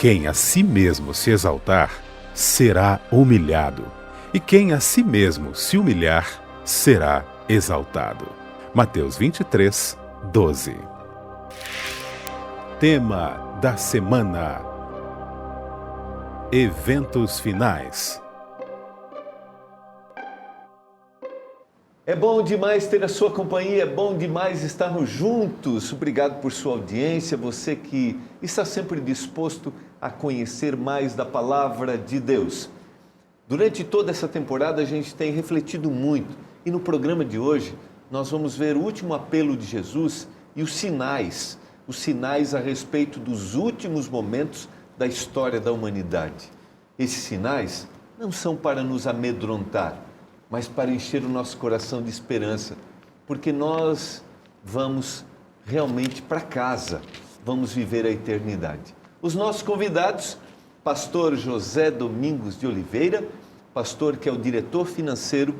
Quem a si mesmo se exaltar, será humilhado, e quem a si mesmo se humilhar, será exaltado. Mateus 23, 12. Tema da semana: eventos finais. É bom demais ter a sua companhia, é bom demais estarmos juntos. Obrigado por sua audiência, você que está sempre disposto a conhecer mais da Palavra de Deus. Durante toda essa temporada a gente tem refletido muito e no programa de hoje nós vamos ver o último apelo de Jesus e os sinais a respeito dos últimos momentos da história da humanidade. Esses sinais não são para nos amedrontar, mas para encher o nosso coração de esperança, porque nós vamos realmente para casa, vamos viver a eternidade. Os nossos convidados, pastor José Domingos de Oliveira, pastor que é o diretor financeiro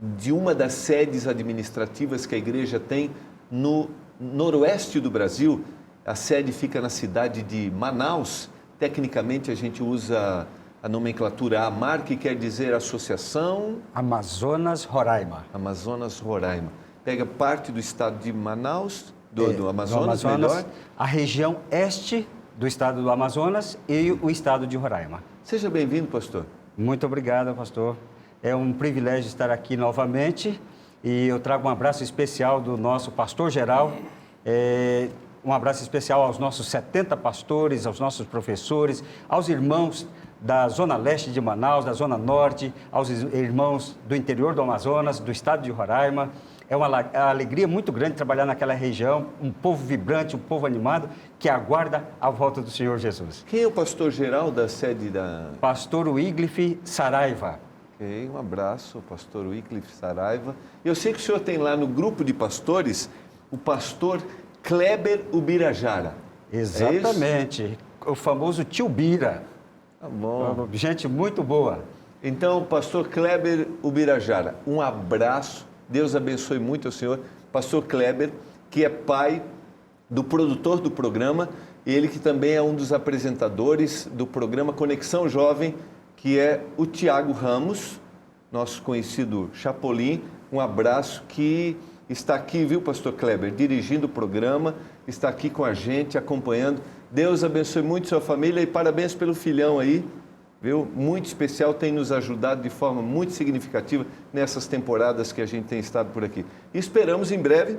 de uma das sedes administrativas que a igreja tem no noroeste do Brasil. A sede fica na cidade de Manaus. Tecnicamente a gente usa a nomenclatura AMAR, que quer dizer Associação Amazonas Roraima. Amazonas Roraima. Pega parte do estado de Manaus, do Amazonas, melhor. A região este do estado do Amazonas e o estado de Roraima. Seja bem-vindo, pastor. Muito obrigado, pastor. É um privilégio estar aqui novamente e eu trago um abraço especial do nosso pastor geral, um abraço especial aos nossos 70 pastores, aos nossos professores, aos irmãos da Zona Leste de Manaus, da Zona Norte, aos irmãos do interior do Amazonas, do estado de Roraima. É uma alegria muito grande trabalhar naquela região, um povo vibrante, um povo animado, que aguarda a volta do Senhor Jesus. Quem é o pastor geral da sede da... Pastor Wycliffe Saraiva. Ok, um abraço, pastor Wycliffe Saraiva. Eu sei que o senhor tem lá no grupo de pastores o pastor Kleber Ubirajara. Exatamente, o famoso tio Bira. Tá bom. Gente muito boa. Então, pastor Kleber Ubirajara, um abraço, Deus abençoe muito o senhor. Pastor Kleber, que é pai do produtor do programa, ele que também é um dos apresentadores do programa Conexão Jovem, que é o Tiago Ramos, nosso conhecido Chapolin. Um abraço, que está aqui, viu, pastor Kleber, dirigindo o programa, está aqui com a gente, acompanhando. Deus abençoe muito sua família e parabéns pelo filhão aí, viu? Muito especial, tem nos ajudado de forma muito significativa nessas temporadas que a gente tem estado por aqui. E esperamos em breve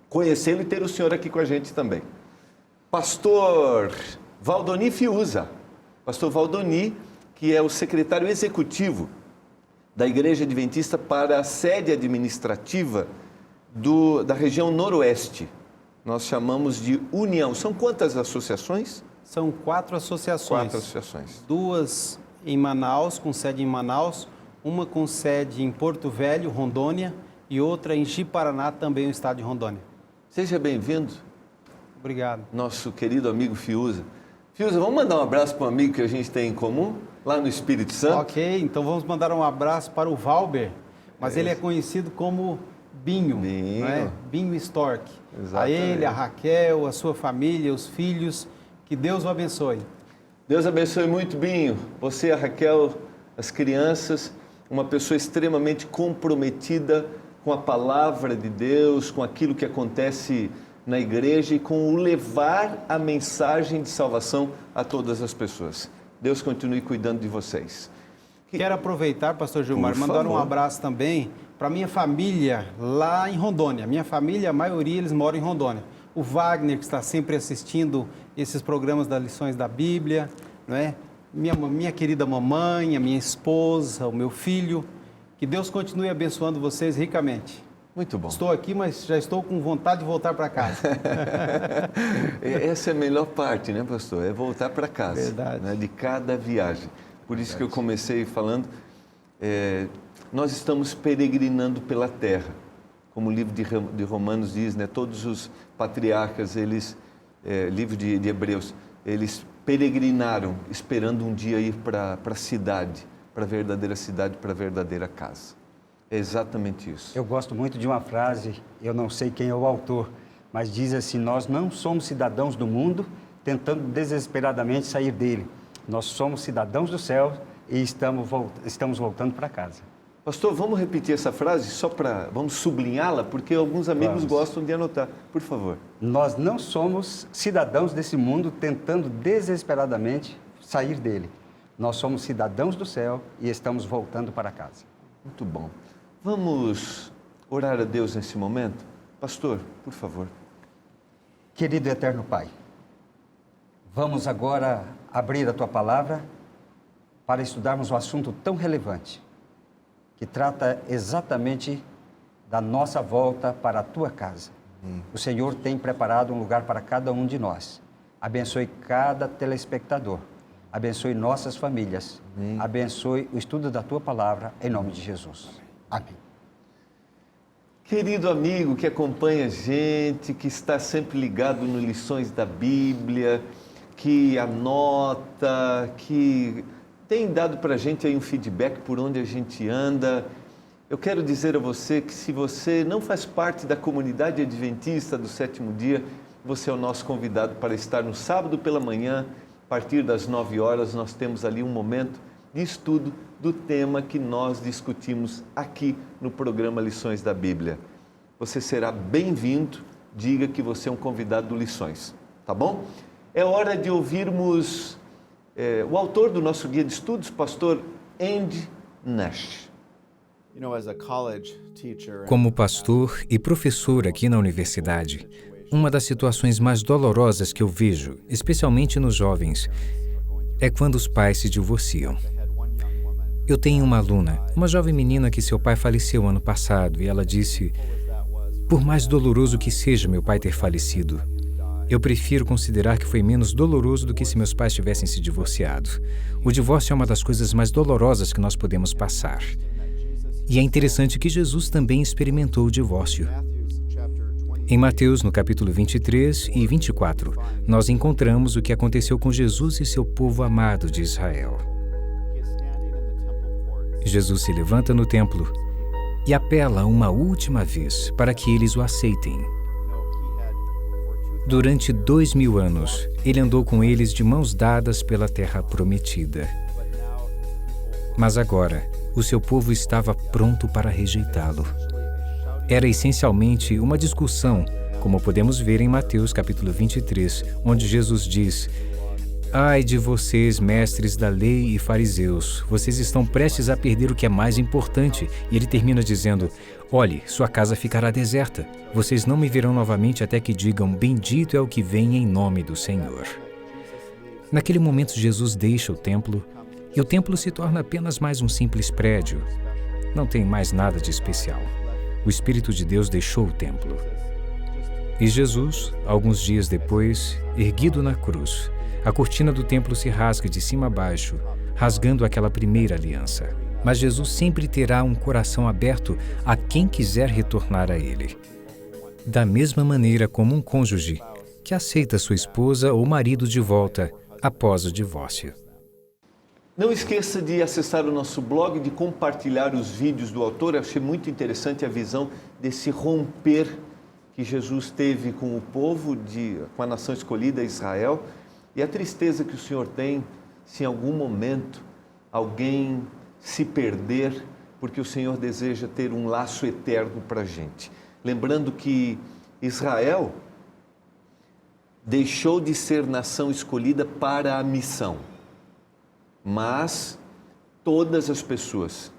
conhecê-lo e ter o senhor aqui com a gente também. Pastor Valdoni Fiuza, pastor Valdoni, que é o secretário executivo da Igreja Adventista para a sede administrativa da região noroeste. Nós chamamos de União. São quantas associações? São 4 associações. 4 associações. 2 em Manaus, com sede em Manaus, uma com sede em Porto Velho, Rondônia, e outra em Ji-Paraná, também no estado de Rondônia. Seja bem-vindo. Obrigado. Nosso querido amigo Fiuza. Fiuza, vamos mandar um abraço para um amigo que a gente tem em comum, lá no Espírito Santo? Ok, então vamos mandar um abraço para o Valber, mas ele é conhecido como Binho, Binho. Não é? Binho Stork. Exatamente. A ele, a Raquel, a sua família, os filhos, que Deus o abençoe. Deus abençoe muito, Binho. Você, a Raquel, as crianças, uma pessoa extremamente comprometida com a palavra de Deus, com aquilo que acontece na igreja e com o levar a mensagem de salvação a todas as pessoas. Deus continue cuidando de vocês. Quero aproveitar, pastor Gilmar, mandar um abraço também para minha família lá em Rondônia. Minha família, a maioria, eles moram em Rondônia. O Wagner, que está sempre assistindo esses programas das lições da Bíblia, não é? Minha querida mamãe, a minha esposa, o meu filho. Que Deus continue abençoando vocês ricamente. Muito bom. Estou aqui, mas já estou com vontade de voltar para casa. Essa é a melhor parte, né, pastor? É voltar para casa. Verdade. Né, de cada viagem. Por isso que eu comecei falando, nós estamos peregrinando pela terra. Como o livro de Romanos diz, né, todos os patriarcas, livro de Hebreus, eles peregrinaram esperando um dia ir para a cidade, para a verdadeira cidade, para a verdadeira casa. É exatamente isso. Eu gosto muito de uma frase, eu não sei quem é o autor, mas diz assim: nós não somos cidadãos do mundo, tentando desesperadamente sair dele. Nós somos cidadãos do céu e estamos voltando para casa. Pastor, vamos repetir essa frase vamos sublinhá-la, porque alguns amigos gostam de anotar. Por favor. Nós não somos cidadãos desse mundo tentando desesperadamente sair dele. Nós somos cidadãos do céu e estamos voltando para casa. Muito bom. Vamos orar a Deus nesse momento? Pastor, por favor. Querido e eterno Pai, vamos agora abrir a Tua palavra para estudarmos um assunto tão relevante, que trata exatamente da nossa volta para a Tua casa. O Senhor tem preparado um lugar para cada um de nós. Abençoe cada telespectador. Abençoe nossas famílias. Abençoe o estudo da Tua palavra, em nome de Jesus. Amém. Querido amigo que acompanha a gente, que está sempre ligado no Lições da Bíblia, que anota, que tem dado para a gente aí um feedback por onde a gente anda. Eu quero dizer a você que se você não faz parte da comunidade adventista do sétimo dia, você é o nosso convidado para estar no sábado pela manhã, a partir das 9 horas, nós temos ali um momento de estudo do tema que nós discutimos aqui no programa Lições da Bíblia. Você será bem-vindo, diga que você é um convidado do Lições, tá bom? É hora de ouvirmos o autor do nosso guia de estudos, pastor Andy Nash. Como pastor e professor aqui na universidade, uma das situações mais dolorosas que eu vejo, especialmente nos jovens, é quando os pais se divorciam. Eu tenho uma aluna, uma jovem menina que seu pai faleceu ano passado, e ela disse: "Por mais doloroso que seja meu pai ter falecido, eu prefiro considerar que foi menos doloroso do que se meus pais tivessem se divorciado. O divórcio é uma das coisas mais dolorosas que nós podemos passar." E é interessante que Jesus também experimentou o divórcio. Em Mateus, no capítulo 23 e 24, nós encontramos o que aconteceu com Jesus e seu povo amado de Israel. Jesus se levanta no templo e apela uma última vez para que eles o aceitem. Durante 2000 anos, ele andou com eles de mãos dadas pela terra prometida. Mas agora, o seu povo estava pronto para rejeitá-lo. Era essencialmente uma discussão, como podemos ver em Mateus capítulo 23, onde Jesus diz: "Ai de vocês, mestres da lei e fariseus, vocês estão prestes a perder o que é mais importante." E ele termina dizendo: "Olhe, sua casa ficará deserta. Vocês não me verão novamente até que digam: bendito é o que vem em nome do Senhor." Naquele momento, Jesus deixa o templo, e o templo se torna apenas mais um simples prédio. Não tem mais nada de especial. O Espírito de Deus deixou o templo. E Jesus, alguns dias depois, erguido na cruz, a cortina do templo se rasga de cima a baixo, rasgando aquela primeira aliança. Mas Jesus sempre terá um coração aberto a quem quiser retornar a Ele. Da mesma maneira como um cônjuge que aceita sua esposa ou marido de volta após o divórcio. Não esqueça de acessar o nosso blog, de compartilhar os vídeos do autor. Eu achei muito interessante a visão desse romper que Jesus teve com o povo, com a nação escolhida, Israel, e a tristeza que o Senhor tem se em algum momento alguém se perder, porque o Senhor deseja ter um laço eterno para a gente. Lembrando que Israel deixou de ser nação escolhida para a missão. Mas todas as pessoas,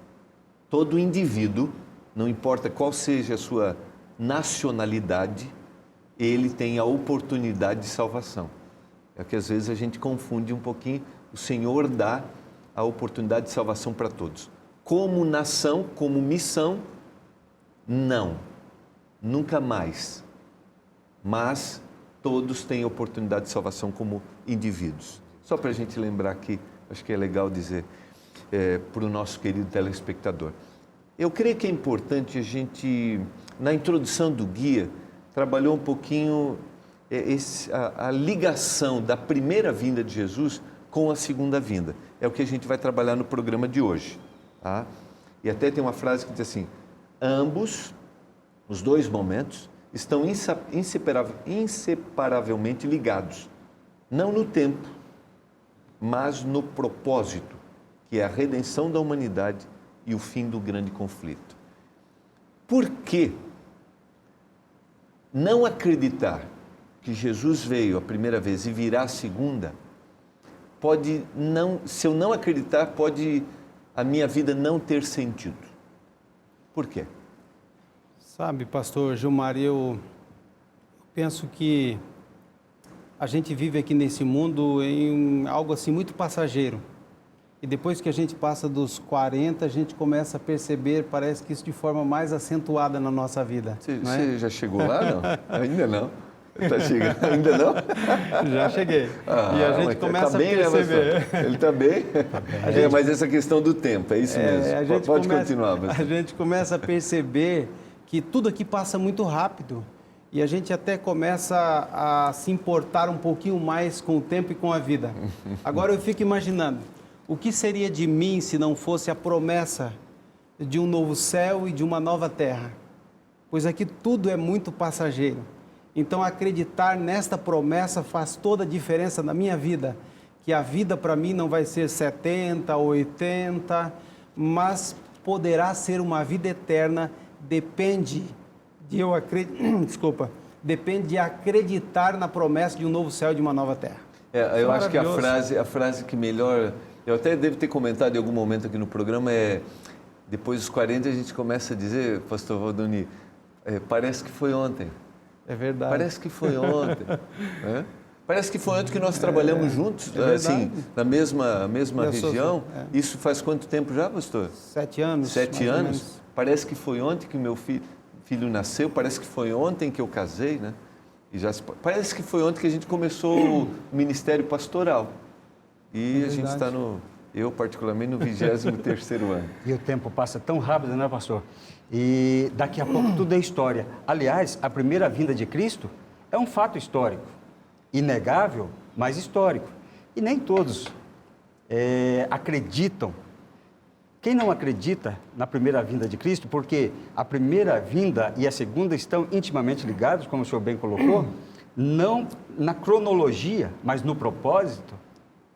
todo indivíduo, não importa qual seja a sua nacionalidade, ele tem a oportunidade de salvação. É que às vezes a gente confunde um pouquinho. O Senhor dá a oportunidade de salvação para todos. Como nação, como missão, não. Nunca mais. Mas todos têm oportunidade de salvação como indivíduos. Só para a gente lembrar aqui, acho que é legal dizer para o nosso querido telespectador. Eu creio que é importante a gente, na introdução do guia, trabalhou um pouquinho a ligação da primeira vinda de Jesus com a segunda vinda. É o que a gente vai trabalhar no programa de hoje. Tá? E até tem uma frase que diz assim: ambos, os dois momentos, estão inseparavelmente ligados. não no tempo, mas no propósito, que é a redenção da humanidade e o fim do grande conflito. Por que não acreditar que Jesus veio a primeira vez e virá a segunda, se eu não acreditar, pode a minha vida não ter sentido? Por quê? Sabe, pastor Gilmar, eu penso que a gente vive aqui nesse mundo em algo assim muito passageiro. E depois que a gente passa dos 40, a gente começa a perceber, parece que isso de forma mais acentuada na nossa vida. Você já chegou lá, não? Ainda não. Está chegando? Ainda não? Já cheguei. E a gente começa a perceber. Né, ele está bem? Mas essa questão do tempo, é isso mesmo. Pode continuar. A gente começa a perceber que tudo aqui passa muito rápido. E a gente até começa a se importar um pouquinho mais com o tempo e com a vida. Agora eu fico imaginando, o que seria de mim se não fosse a promessa de um novo céu e de uma nova terra? Pois aqui tudo é muito passageiro. Então acreditar nesta promessa faz toda a diferença na minha vida. Que a vida para mim não vai ser 70, 80, mas poderá ser uma vida eterna, depende de acreditar na promessa de um novo céu e de uma nova terra. Eu acho que a frase que melhor, eu até devo ter comentado em algum momento aqui no programa, depois dos 40 a gente começa a dizer, pastor Valdoni, parece que foi ontem. É verdade. Parece que foi ontem. Parece que foi ontem que nós trabalhamos juntos, assim, na mesma região. Isso faz quanto tempo já, pastor? 7 anos. 7 anos. Parece que foi ontem que o meu filho nasceu, parece que foi ontem que eu casei, né? Parece que foi ontem que a gente começou o ministério pastoral. E a gente está eu particularmente, no 23º ano. E o tempo passa tão rápido, né, pastor? E daqui a pouco tudo é história. Aliás, a primeira vinda de Cristo é um fato histórico. Inegável, mas histórico. E nem todos acreditam. Quem não acredita na primeira vinda de Cristo, porque a primeira vinda e a segunda estão intimamente ligados, como o senhor bem colocou, não na cronologia, mas no propósito,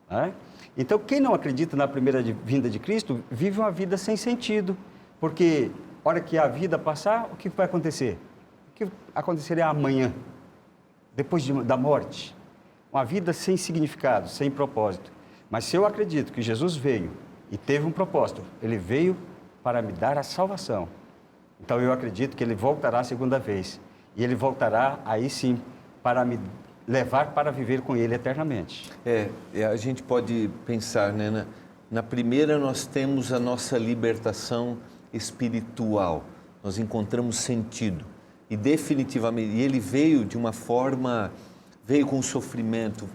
né? Então, quem não acredita na primeira vinda de Cristo, vive uma vida sem sentido, porque a hora que a vida passar, o que vai acontecer? O que acontecerá amanhã, depois da morte? Uma vida sem significado, sem propósito. Mas se eu acredito que Jesus veio e teve um propósito, ele veio para me dar a salvação. Então eu acredito que ele voltará a segunda vez. E ele voltará aí sim para me levar para viver com ele eternamente. A gente pode pensar, né? Na primeira nós temos a nossa libertação espiritual. Nós encontramos sentido. E definitivamente, ele veio de uma forma, veio com sofrimento,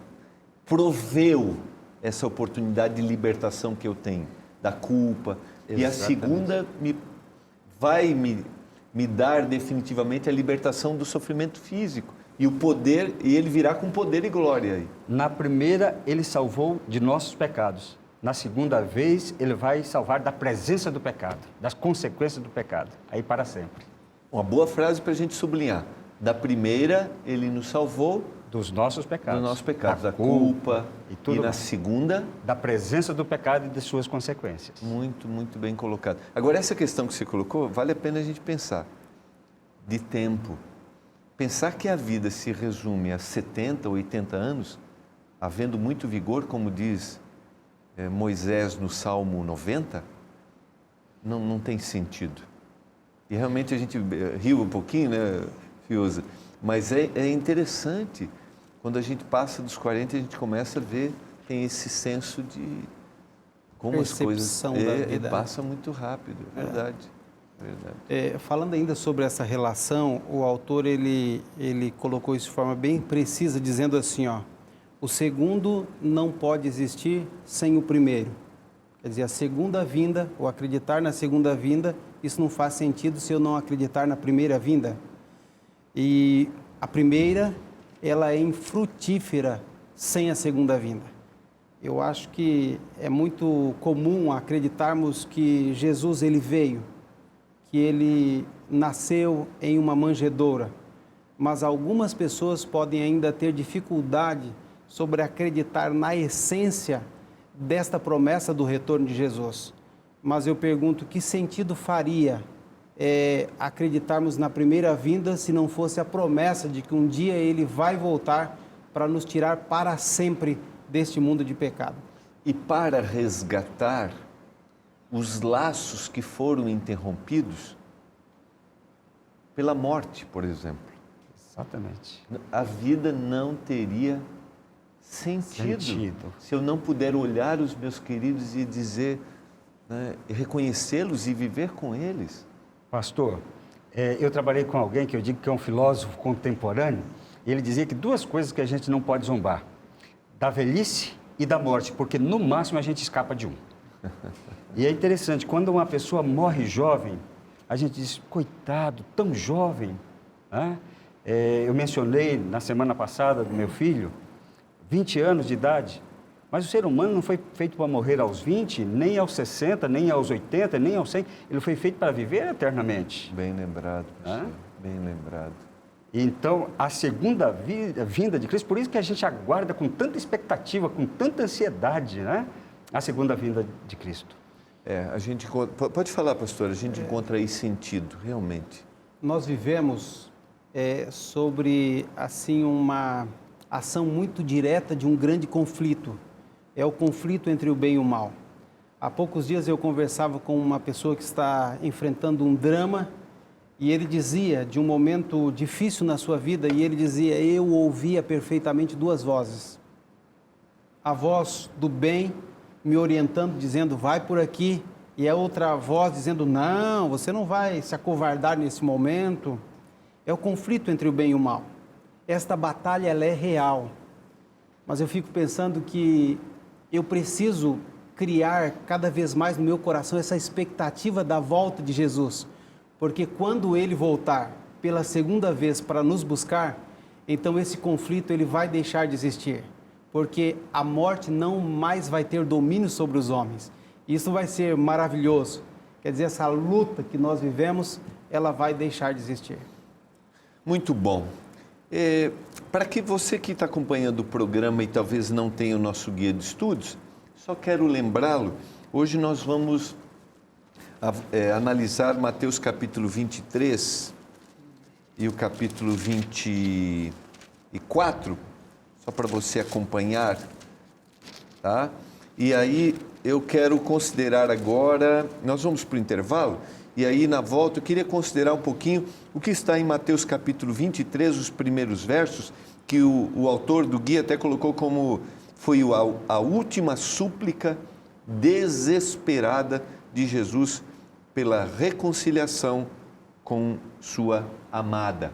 proveu essa oportunidade de libertação que eu tenho, da culpa. Exatamente. E a segunda vai me dar definitivamente a libertação do sofrimento físico. E o poder, e ele virá com poder e glória aí. Na primeira, ele salvou de nossos pecados. Na segunda vez, ele vai salvar da presença do pecado, das consequências do pecado, aí para sempre. Uma boa frase para a gente sublinhar. Da primeira, ele nos salvou dos nossos pecados. Dos nossos pecados, da culpa. E na segunda, da presença do pecado e de suas consequências. Muito, muito bem colocado. Agora, essa questão que você colocou, vale a pena a gente pensar. De tempo. Pensar que a vida se resume a 70, 80 anos, havendo muito vigor, como diz Moisés no Salmo 90, não tem sentido. E realmente a gente riu um pouquinho, né, Fiuza? Mas é interessante, quando a gente passa dos 40, a gente começa a ver, tem esse senso de como as coisas passa muito rápido, é verdade. Falando ainda sobre essa relação, o autor ele colocou isso de forma bem precisa, dizendo assim, o segundo não pode existir sem o primeiro. Quer dizer, a segunda vinda, ou acreditar na segunda vinda, isso não faz sentido se eu não acreditar na primeira vinda. E a primeira, ela é infrutífera sem a segunda vinda. Eu acho que é muito comum acreditarmos que Jesus ele veio, que ele nasceu em uma manjedoura, mas algumas pessoas podem ainda ter dificuldade sobre acreditar na essência desta promessa do retorno de Jesus. Mas eu pergunto, que sentido faria acreditarmos na primeira vinda se não fosse a promessa de que um dia Ele vai voltar para nos tirar para sempre deste mundo de pecado? E para resgatar os laços que foram interrompidos pela morte, por exemplo. Exatamente. A vida não teria sentido se eu não puder olhar os meus queridos e dizer, né, reconhecê-los e viver com eles. Pastor, eu trabalhei com alguém que eu digo que é um filósofo contemporâneo, e ele dizia que duas coisas que a gente não pode zombar, da velhice e da morte, porque no máximo a gente escapa de um. E é interessante, quando uma pessoa morre jovem, a gente diz, coitado, tão jovem, né? Eu mencionei na semana passada do meu filho, 20 anos de idade, mas o ser humano não foi feito para morrer aos 20, nem aos 60, nem aos 80, nem aos 100, ele foi feito para viver eternamente. Bem lembrado, professor, bem lembrado. Então, a segunda vinda de Cristo, por isso que a gente aguarda com tanta expectativa, com tanta ansiedade, né? A segunda vinda de Cristo. A gente pode falar, pastor, a gente encontra aí sentido, realmente. Nós vivemos sobre, assim, uma ação muito direta de um grande conflito. É o conflito entre o bem e o mal. Há poucos dias eu conversava com uma pessoa que está enfrentando um drama e ele dizia, de um momento difícil na sua vida, e ele dizia, eu ouvia perfeitamente duas vozes. A voz do bem me orientando, dizendo, vai por aqui, e a outra voz dizendo, não, você não vai se acovardar nesse momento. É o conflito entre o bem e o mal. Esta batalha, ela é real, mas eu fico pensando que eu preciso criar cada vez mais no meu coração essa expectativa da volta de Jesus, porque quando Ele voltar pela segunda vez para nos buscar, então esse conflito ele vai deixar de existir, porque a morte não mais vai ter domínio sobre os homens. Isso vai ser maravilhoso, quer dizer, essa luta que nós vivemos, ela vai deixar de existir. Muito bom. Para que você que está acompanhando o programa e talvez não tenha o nosso guia de estudos, só quero lembrá-lo, hoje nós vamos analisar Mateus capítulo 23 e o capítulo 24, só para você acompanhar, tá? E aí eu quero considerar agora, nós vamos para o intervalo, e aí na volta eu queria considerar um pouquinho o que está em Mateus capítulo 23, os primeiros versos, que o autor do guia até colocou como foi a última súplica desesperada de Jesus pela reconciliação com sua amada,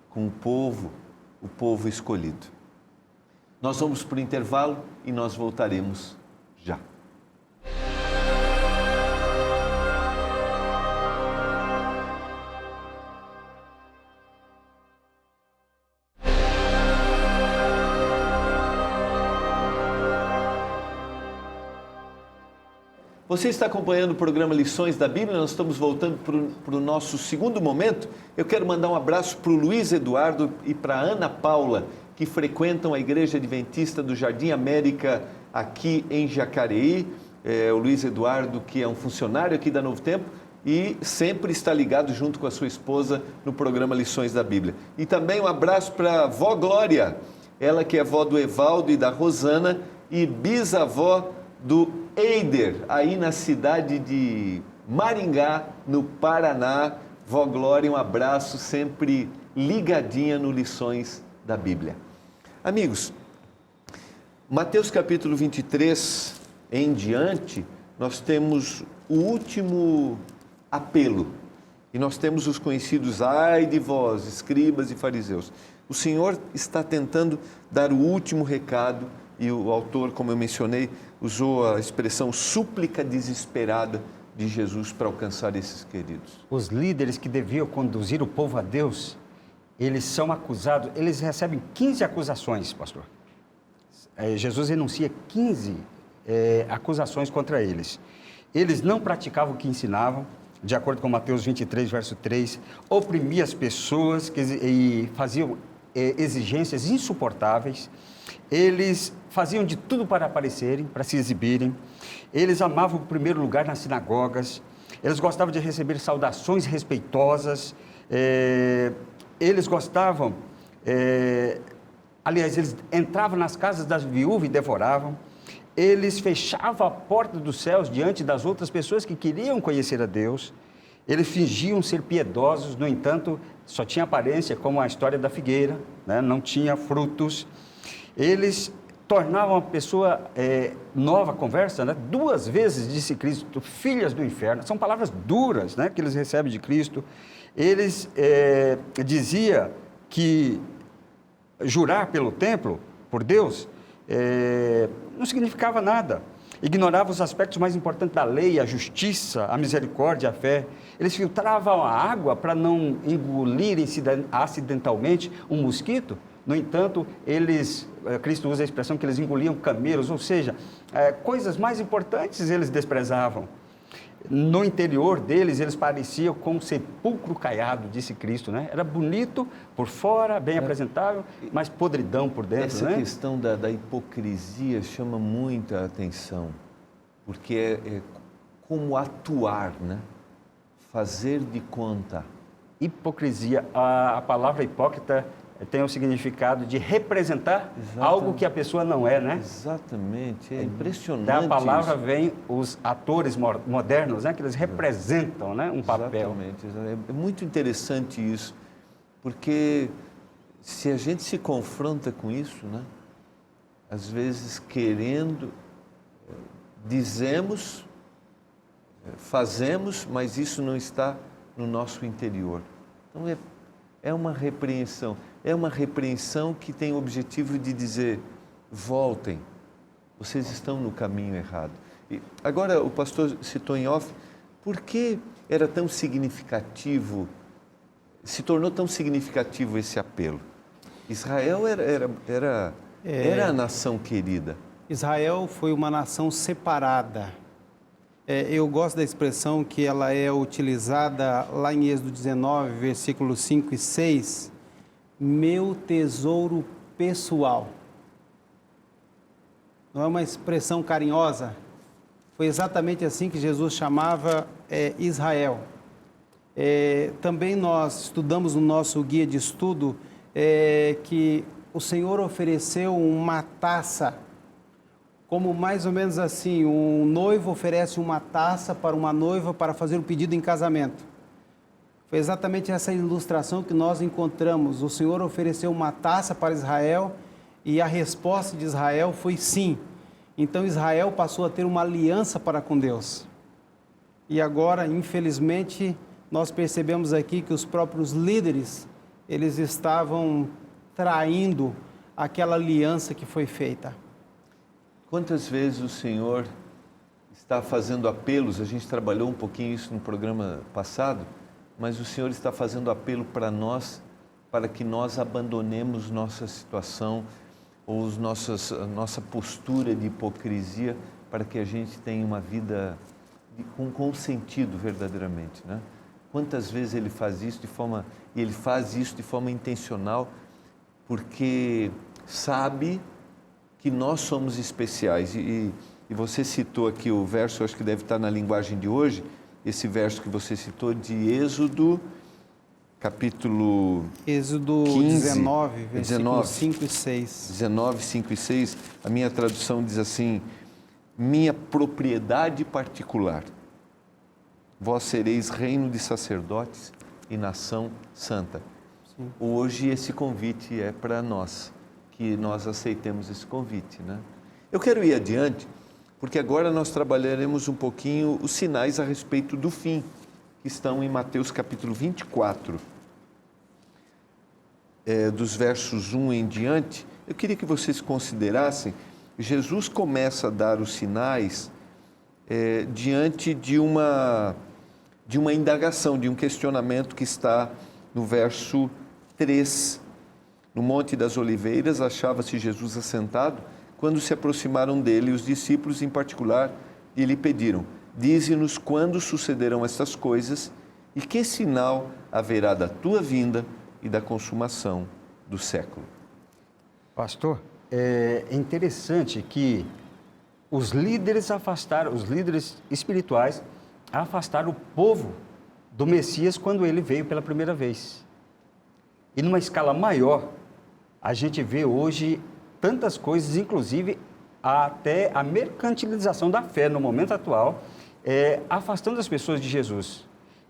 com o povo escolhido. Nós vamos para o intervalo e nós voltaremos já. Você está acompanhando o programa Lições da Bíblia, nós estamos voltando para o nosso segundo momento. Eu quero mandar um abraço para o Luiz Eduardo e para a Ana Paula, que frequentam a Igreja Adventista do Jardim América aqui em Jacareí. O Luiz Eduardo, que é um funcionário aqui da Novo Tempo e sempre está ligado junto com a sua esposa no programa Lições da Bíblia. E também um abraço para a vó Glória, ela que é vó do Evaldo e da Rosana e bisavó do Eider, aí na cidade de Maringá, no Paraná. Vó Glória, um abraço, sempre ligadinha no Lições da Bíblia. Amigos, Mateus capítulo 23 em diante, nós temos o último apelo. E nós temos os conhecidos, ai de vós, escribas e fariseus. O Senhor está tentando dar o último recado, e o autor, como eu mencionei, usou a expressão súplica desesperada de Jesus para alcançar esses queridos. Os líderes que deviam conduzir o povo a Deus, eles são acusados, eles recebem 15 acusações, pastor. Jesus enuncia 15 acusações contra eles. Eles não praticavam o que ensinavam, de acordo com Mateus 23, verso 3, oprimia as pessoas e faziam exigências insuportáveis. Eles faziam de tudo para aparecerem, para se exibirem. Eles amavam o primeiro lugar nas sinagogas. Eles gostavam de receber saudações respeitosas. Eles gostavam... aliás, eles entravam nas casas das viúvas e devoravam. Eles fechavam a porta dos céus diante das outras pessoas que queriam conhecer a Deus. Eles fingiam ser piedosos, no entanto, só tinha aparência, como a história da figueira, né? Não tinha frutos. Eles tornavam a pessoa nova conversa, né? 2 vezes disse Cristo, filhas do inferno. São palavras duras, né? Que eles recebem de Cristo. Eles diziam que jurar pelo templo, por Deus, não significava nada. Ignoravam os aspectos mais importantes da lei, a justiça, a misericórdia, a fé. Eles filtravam a água para não engolirem acidentalmente um mosquito. No entanto, Cristo usa a expressão que eles engoliam camelos, ou seja, coisas mais importantes eles desprezavam. No interior deles, eles pareciam com um sepulcro caiado, disse Cristo, né? Era bonito por fora, bem apresentável, mas podridão por dentro, Essa né? questão da hipocrisia chama muita atenção, porque é como atuar, né? Fazer de conta. Hipocrisia, a palavra hipócrita tem o significado de representar algo que a pessoa não é, né? Exatamente, é impressionante. Da palavra isso. vem os atores modernos, né? Que eles representam, né? Um papel. Exatamente, é muito interessante isso, porque se a gente se confronta com isso, né? Às vezes querendo, dizemos, fazemos, mas isso não está no nosso interior. Então é uma repreensão. É uma repreensão que tem o objetivo de dizer, voltem, vocês estão no caminho errado. E agora o pastor citou em off, por que era tão significativo, se tornou tão significativo esse apelo? Israel era a nação querida. Israel foi uma nação separada. Eu gosto da expressão que ela é utilizada lá em Êxodo 19, versículos 5 e 6, meu tesouro pessoal. Não é uma expressão carinhosa? Foi exatamente assim que Jesus chamava Israel. Também nós estudamos no nosso guia de estudo que o Senhor ofereceu uma taça, como mais ou menos assim, um noivo oferece uma taça para uma noiva para fazer um pedido em casamento. Foi exatamente essa ilustração que nós encontramos. O Senhor ofereceu uma taça para Israel e a resposta de Israel foi sim. Então Israel passou a ter uma aliança para com Deus. E agora, infelizmente, nós percebemos aqui que os próprios líderes, eles estavam traindo aquela aliança que foi feita. Quantas vezes o Senhor está fazendo apelos, a gente trabalhou um pouquinho isso no programa passado, mas o Senhor está fazendo apelo para nós, para que nós abandonemos nossa situação ou nossa postura de hipocrisia, para que a gente tenha uma vida com sentido verdadeiramente, né? Quantas vezes Ele faz isso e Ele faz isso de forma intencional, porque sabe que nós somos especiais. E você citou aqui o verso, acho que deve estar na linguagem de hoje, esse verso que você citou de Êxodo, capítulo Êxodo 15, 19, versículos 5 e 6. 19, 5 e 6, a minha tradução diz assim, minha propriedade particular, vós sereis reino de sacerdotes e nação santa. Sim. Hoje esse convite é para nós, que nós aceitemos esse convite, né? Eu quero ir adiante, porque agora nós trabalharemos um pouquinho os sinais a respeito do fim, que estão em Mateus capítulo 24, dos versos 1 em diante. Eu queria que vocês considerassem, Jesus começa a dar os sinais diante de uma indagação, de um questionamento que está no verso 3. No Monte das Oliveiras, achava-se Jesus assentado, quando se aproximaram dele os discípulos em particular e lhe pediram, dize-nos quando sucederão estas coisas e que sinal haverá da tua vinda e da consumação do século. Pastor, é interessante que os líderes espirituais afastaram o povo do Messias quando ele veio pela primeira vez. E numa escala maior, a gente vê hoje tantas coisas, inclusive até a mercantilização da fé no momento atual, afastando as pessoas de Jesus.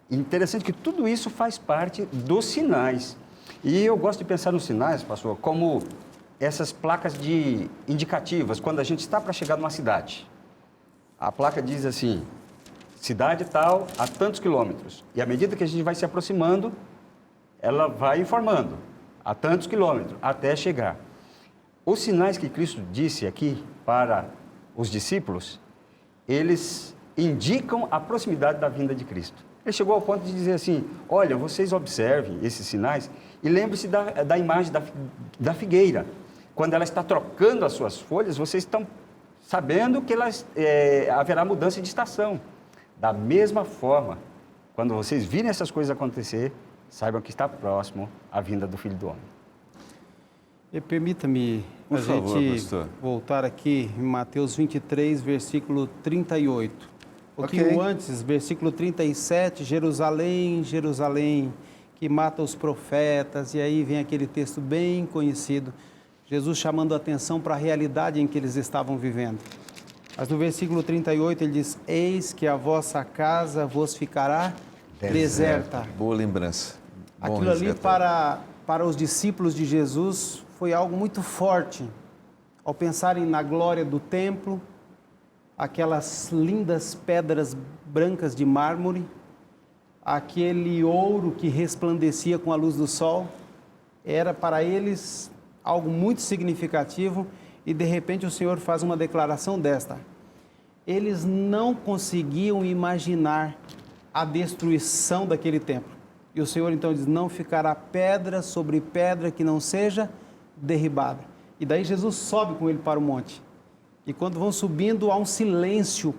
Interessante que tudo isso faz parte dos sinais. E eu gosto de pensar nos sinais, pastor, como essas placas indicativas, quando a gente está para chegar numa cidade. A placa diz assim, cidade tal, a tantos quilômetros. E à medida que a gente vai se aproximando, ela vai informando, a tantos quilômetros, até chegar. Os sinais que Cristo disse aqui para os discípulos, eles indicam a proximidade da vinda de Cristo. Ele chegou ao ponto de dizer assim, olha, vocês observem esses sinais e lembre-se da imagem da figueira. Quando ela está trocando as suas folhas, vocês estão sabendo que haverá mudança de estação. Da mesma forma, quando vocês virem essas coisas acontecer, saibam que está próximo a vinda do Filho do Homem. E permita-me a gente voltar aqui em Mateus 23, versículo 38. Um pouquinho antes, versículo 37, Jerusalém, Jerusalém, que mata os profetas, e aí vem aquele texto bem conhecido, Jesus chamando a atenção para a realidade em que eles estavam vivendo. Mas no versículo 38 ele diz, eis que a vossa casa vos ficará deserta. Boa lembrança. Aquilo ali para os discípulos de Jesus foi algo muito forte, ao pensarem na glória do templo, aquelas lindas pedras brancas de mármore, aquele ouro que resplandecia com a luz do sol, era para eles algo muito significativo e de repente o Senhor faz uma declaração desta. Eles não conseguiam imaginar a destruição daquele templo. E o Senhor então diz, não ficará pedra sobre pedra que não seja derribada. E daí Jesus sobe com ele para o monte. E quando vão subindo, há um silêncio.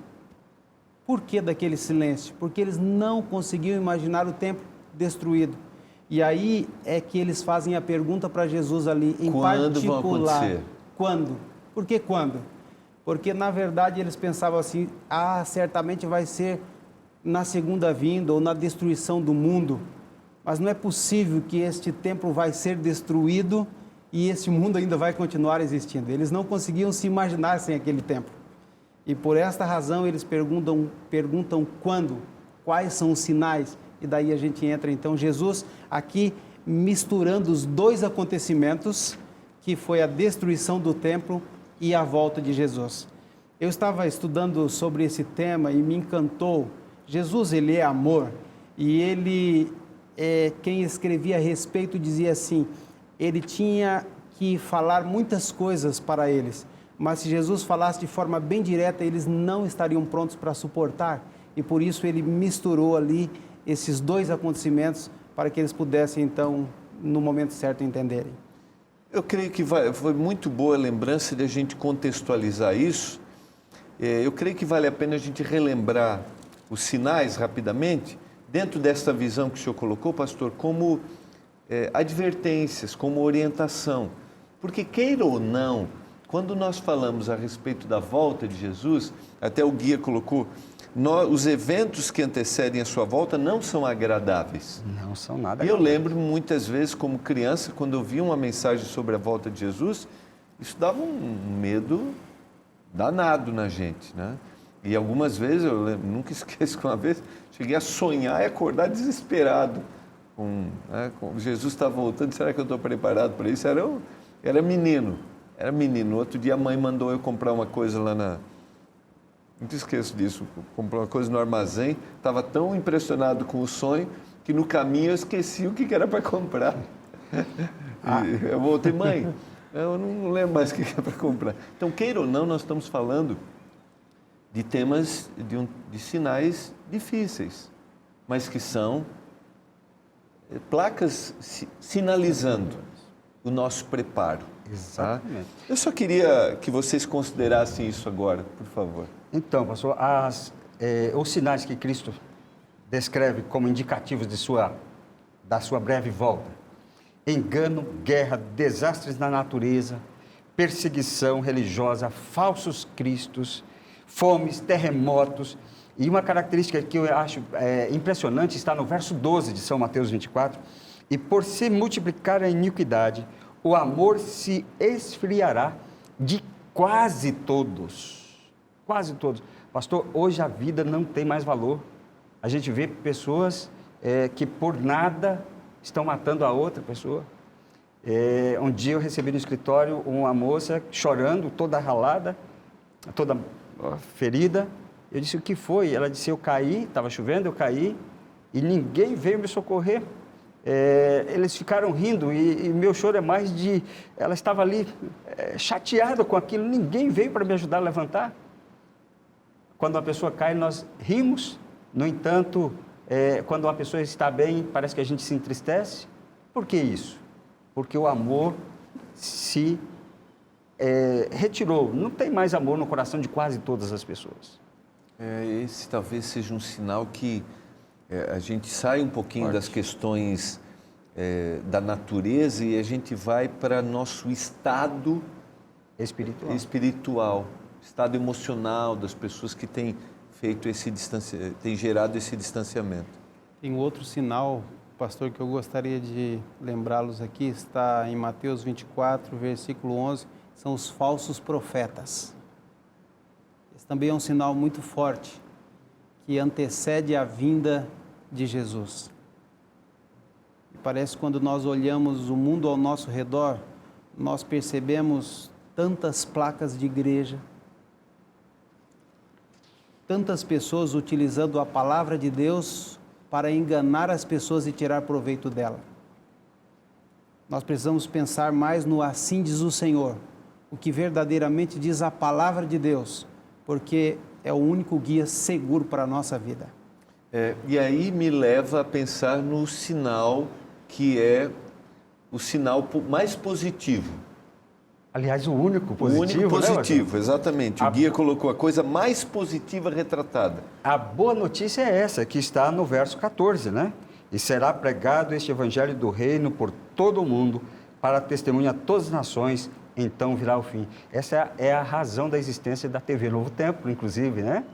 Por que daquele silêncio? Porque eles não conseguiam imaginar o templo destruído. E aí é que eles fazem a pergunta para Jesus ali, em quando particular. Vão acontecer? Quando? Por que quando? Porque, na verdade, eles pensavam assim, certamente vai ser na segunda vinda ou na destruição do mundo. Mas não é possível que este templo vai ser destruído e este mundo ainda vai continuar existindo. Eles não conseguiam se imaginar sem aquele templo. E por esta razão eles perguntam quando, quais são os sinais. E daí a gente entra, então, Jesus aqui misturando os dois acontecimentos, que foi a destruição do templo e a volta de Jesus. Eu estava estudando sobre esse tema e me encantou. Jesus, ele é amor, e ele, quem escrevia a respeito dizia assim, ele tinha que falar muitas coisas para eles, mas se Jesus falasse de forma bem direta, eles não estariam prontos para suportar, e por isso ele misturou ali esses dois acontecimentos para que eles pudessem, então, no momento certo, entenderem. Eu creio que foi muito boa a lembrança de a gente contextualizar isso. Eu creio que vale a pena a gente relembrar os sinais rapidamente, dentro dessa visão que o senhor colocou, pastor, como advertências, como orientação. Porque, queira ou não, quando nós falamos a respeito da volta de Jesus, até o guia colocou, os eventos que antecedem a sua volta não são agradáveis. Não são nada E eu agradáveis. lembro muitas vezes, como criança, quando eu via uma mensagem sobre a volta de Jesus, isso dava um medo danado na gente, né? E algumas vezes, eu lembro, nunca esqueço que uma vez, cheguei a sonhar e acordar desesperado. Com Jesus está voltando, será que eu estou preparado para isso? Era menino. Outro dia a mãe mandou eu comprar uma coisa lá na... Nunca esqueço disso, comprei uma coisa no armazém, estava tão impressionado com o sonho que no caminho eu esqueci o que era para comprar. Eu voltei, mãe, eu não lembro mais o que é para comprar. Então, queira ou não, nós estamos falando de temas, de sinais difíceis, mas que são placas sinalizando o nosso preparo. Exatamente. Tá? Eu só queria que vocês considerassem isso agora, por favor. Então, pastor, os sinais que Cristo descreve como indicativos da sua breve volta: engano, guerra, desastres na natureza, perseguição religiosa, falsos cristos, fomes, terremotos. E uma característica que eu acho impressionante está no verso 12 de São Mateus 24. E por se multiplicar a iniquidade, o amor se esfriará de quase todos. Quase todos. Pastor, hoje a vida não tem mais valor. A gente vê pessoas que por nada estão matando a outra pessoa. Um dia eu recebi no escritório uma moça chorando, toda ralada, toda ferida. Eu disse, o que foi? Ela disse, eu caí, estava chovendo, eu caí e ninguém veio me socorrer. Eles ficaram rindo e meu choro é mais de... Ela estava ali chateada com aquilo, ninguém veio para me ajudar a levantar. Quando uma pessoa cai, nós rimos. No entanto, quando uma pessoa está bem, parece que a gente se entristece. Por que isso? Porque o amor se retirou. Não tem mais amor no coração de quase todas as pessoas. Esse talvez seja um sinal que a gente sai um pouquinho das questões da natureza e a gente vai para nosso estado espiritual, estado emocional das pessoas que têm feito têm gerado esse distanciamento. Tem um outro sinal, pastor, que eu gostaria de lembrá-los aqui, está em Mateus 24, versículo 11, são os falsos profetas. Esse também é um sinal muito forte, que antecede a vinda de Jesus. E parece que quando nós olhamos o mundo ao nosso redor, nós percebemos tantas placas de igreja, tantas pessoas utilizando a palavra de Deus para enganar as pessoas e tirar proveito dela. Nós precisamos pensar mais no assim diz o Senhor, o que verdadeiramente diz a palavra de Deus, porque é o único guia seguro para a nossa vida. E aí me leva a pensar no sinal que é o sinal mais positivo. Aliás, o único positivo. O único positivo, né, exatamente. O guia colocou a coisa mais positiva retratada. A boa notícia é essa, que está no verso 14, né? E será pregado este evangelho do reino por todo o mundo, para testemunhar a todas as nações, então virá o fim. Essa é a razão da existência da TV Novo Tempo, inclusive, né?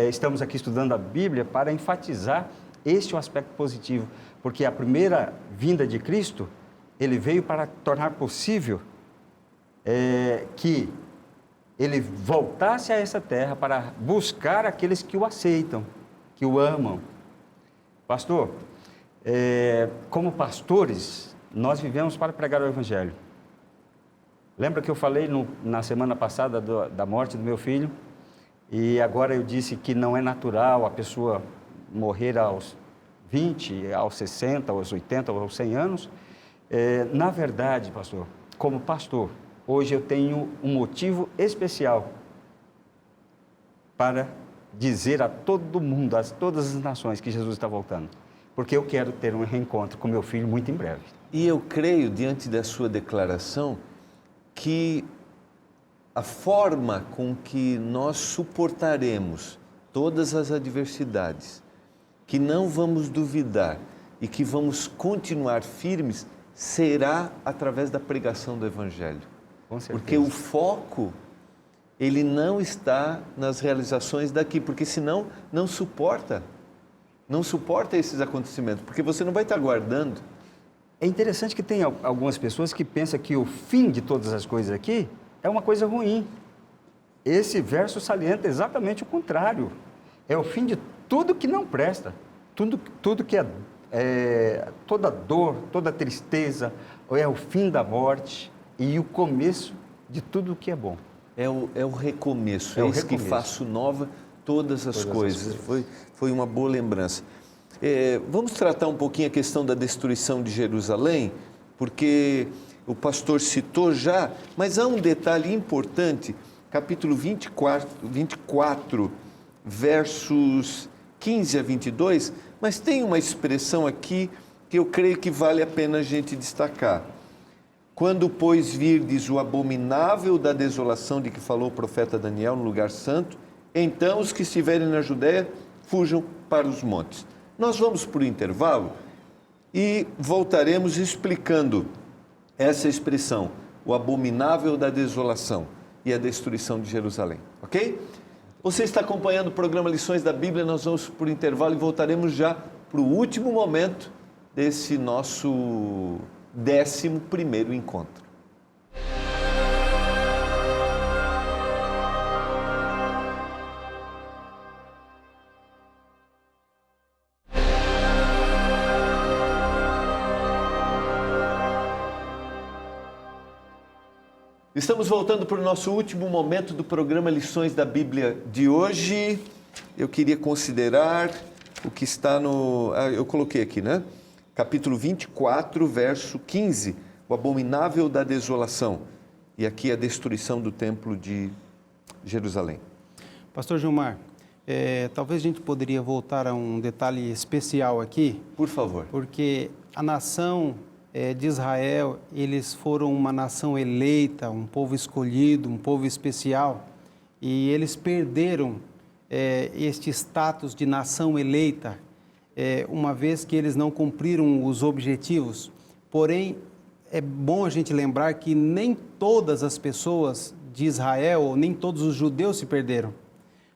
Estamos aqui estudando a Bíblia para enfatizar este aspecto positivo, porque a primeira vinda de Cristo, ele veio para tornar possível que ele voltasse a essa terra para buscar aqueles que o aceitam, que o amam. Pastor, como pastores, nós vivemos para pregar o Evangelho. Lembra que eu falei na semana passada da morte do meu filho? E agora eu disse que não é natural a pessoa morrer aos 20, aos 60, aos 80, aos 100 anos. Na verdade, pastor, como pastor, hoje eu tenho um motivo especial para dizer a todo mundo, a todas as nações, que Jesus está voltando. Porque eu quero ter um reencontro com meu filho muito em breve. E eu creio, diante da sua declaração, que a forma com que nós suportaremos todas as adversidades, que não vamos duvidar e que vamos continuar firmes, será através da pregação do Evangelho. Com certeza. Porque o foco, ele não está nas realizações daqui, porque senão não suporta esses acontecimentos, porque você não vai estar guardando. É interessante que tem algumas pessoas que pensam que o fim de todas as coisas aqui é uma coisa ruim. Esse verso salienta exatamente o contrário. É o fim de tudo que não presta, tudo que toda dor, toda tristeza, é o fim da morte e o começo de tudo que é bom. É o recomeço, é isso que faço nova todas as coisas. Foi uma boa lembrança. Vamos tratar um pouquinho a questão da destruição de Jerusalém, porque o pastor citou já, mas há um detalhe importante, capítulo 24, versos 15 a 22, mas tem uma expressão aqui que eu creio que vale a pena a gente destacar. Quando, pois, virdes o abominável da desolação de que falou o profeta Daniel no lugar santo, então os que estiverem na Judéia fujam para os montes. Nós vamos para o intervalo e voltaremos explicando essa expressão. o abominável da desolação e a destruição de Jerusalém, ok? Você está acompanhando o programa Lições da Bíblia, nós vamos por intervalo e voltaremos já para o último momento desse nosso 11º encontro. Estamos voltando para o nosso último momento do programa Lições da Bíblia de hoje. Eu queria considerar o que está no... eu coloquei aqui, né? Capítulo 24, verso 15. O abominável da desolação. E aqui a destruição do templo de Jerusalém. Pastor Gilmar, talvez a gente poderia voltar a um detalhe especial aqui. Por favor. Porque a nação de Israel, eles foram uma nação eleita, um povo escolhido, um povo especial, e eles perderam este status de nação eleita, uma vez que eles não cumpriram os objetivos. Porém, é bom a gente lembrar que nem todas as pessoas de Israel, ou nem todos os judeus se perderam.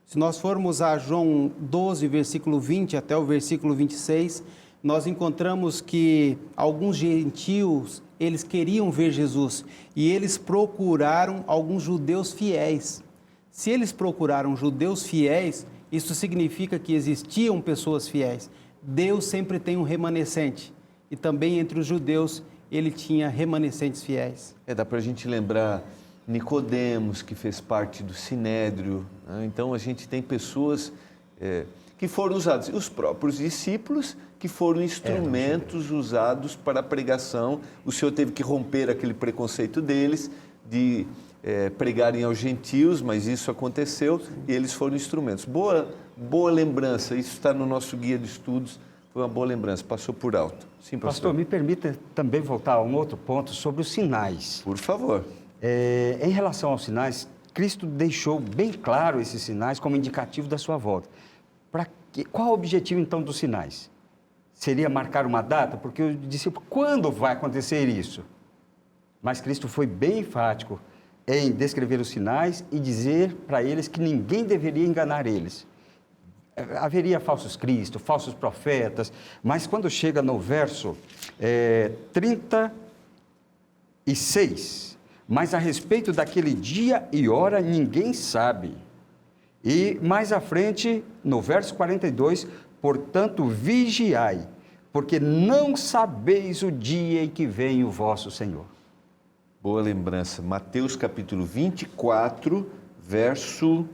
Se nós formos a João 12, versículo 20 até o versículo 26, nós encontramos que alguns gentios, eles queriam ver Jesus e eles procuraram alguns judeus fiéis. Se eles procuraram judeus fiéis, isso significa que existiam pessoas fiéis. Deus sempre tem um remanescente e também entre os judeus ele tinha remanescentes fiéis. Dá para a gente lembrar Nicodemos, que fez parte do Sinédrio, né? Então a gente tem pessoas que foram usadas, os próprios discípulos que foram instrumentos usados para a pregação. O Senhor teve que romper aquele preconceito deles de pregarem aos gentios, mas isso aconteceu e eles foram instrumentos. Boa lembrança, isso está no nosso guia de estudos, foi uma boa lembrança, passou por alto. Sim, pastor. Pastor, me permita também voltar a um outro ponto sobre os sinais. Por favor. Em relação aos sinais, Cristo deixou bem claro esses sinais como indicativo da sua volta. Qual o objetivo, então, dos sinais? Seria marcar uma data? Porque eu disse, quando vai acontecer isso? Mas Cristo foi bem enfático em descrever os sinais e dizer para eles que ninguém deveria enganar eles. Haveria falsos cristos, falsos profetas, mas quando chega no verso 36, mas a respeito daquele dia e hora ninguém sabe. E mais à frente, no verso 42, portanto, vigiai, porque não sabeis o dia em que vem o vosso Senhor. Boa lembrança. Mateus capítulo 24, verso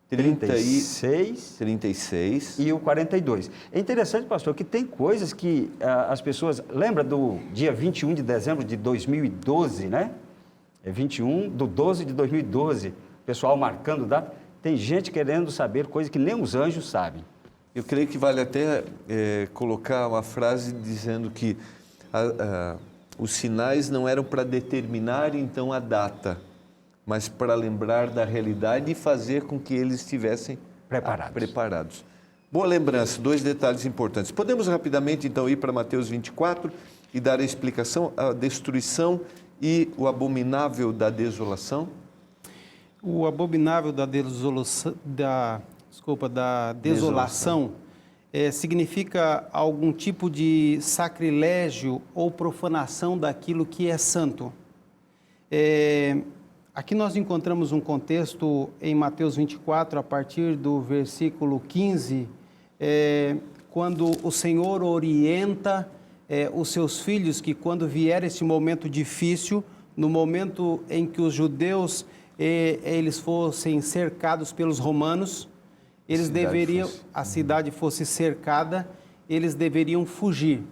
36 e o 42. É interessante, pastor, que tem coisas que as pessoas... Lembra do dia 21 de dezembro de 2012, né? 21/12 de 2012, o pessoal marcando data. Tem gente querendo saber coisas que nem os anjos sabem. Eu creio que vale até colocar uma frase dizendo que os sinais não eram para determinar então a data, mas para lembrar da realidade e fazer com que eles estivessem preparados. Boa lembrança, 2 detalhes importantes. Podemos rapidamente então ir para Mateus 24 e dar a explicação, a destruição e o abominável da desolação? O abominável da desolação significa algum tipo de sacrilégio ou profanação daquilo que é santo. Aqui nós encontramos um contexto em Mateus 24, a partir do versículo 15, quando o Senhor orienta os seus filhos que quando vier esse momento difícil, no momento em que os judeus eles fossem cercados pelos romanos, a cidade fosse cercada, eles deveriam fugir